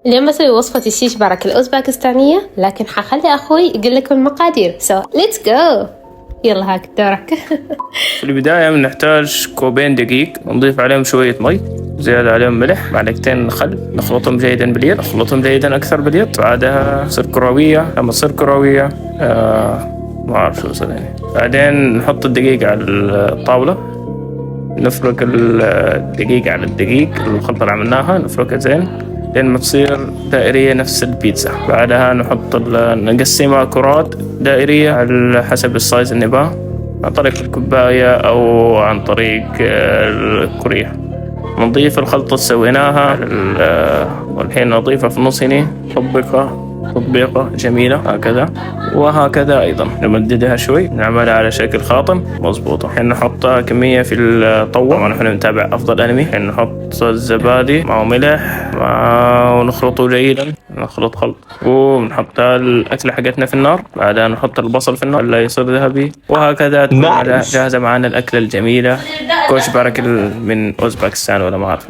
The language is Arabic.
اليوم بسوي وصفة الشيش برك الأوزباكستانية، لكن حخلي أخوي يقول لكم المقادير. let's go. يلا هاك دورك. في البداية بنحتاج كوبين دقيق، نضيف عليهم شوية مي، زيادة عليهم ملح، معلقتين خل، نخلطهم جيدا باليد، نخلطهم جيدا أكثر باليد. بعدها تصير كروية، لما تصير كروية ما أعرف شو صار يعني. بعدين نحط الدقيق على الطاولة، نفرك الدقيق على الدقيق، الخلطة اللي عملناها نفركها زين لين ما تصير دائرية نفس البيتزا. بعدها نقسمها كرات دائرية على حسب السايز اللي نباه، عن طريق الكوباية أو عن طريق الكورية. نضيف الخلطة اللي سويناها والحين نضيفها في النص هنا، تطبيقة جميلة هكذا، وهكذا أيضا نمددها شوي، نعملها على شكل خاطم مظبوطة. الحين نحط كمية في الطاوة، ونحن نتابع أفضل أنمي. الحين نحط الزبادي مع ملح ونخلطه جيدا، نخلط خلط، ونحط الأكلة حقتنا في النار. بعدها نحط البصل في النار لا يصير ذهبي، وهكذا تكون جاهزة معنا الأكلة الجميلة كوش بارك من أوزباكستان ولا ما أعرف.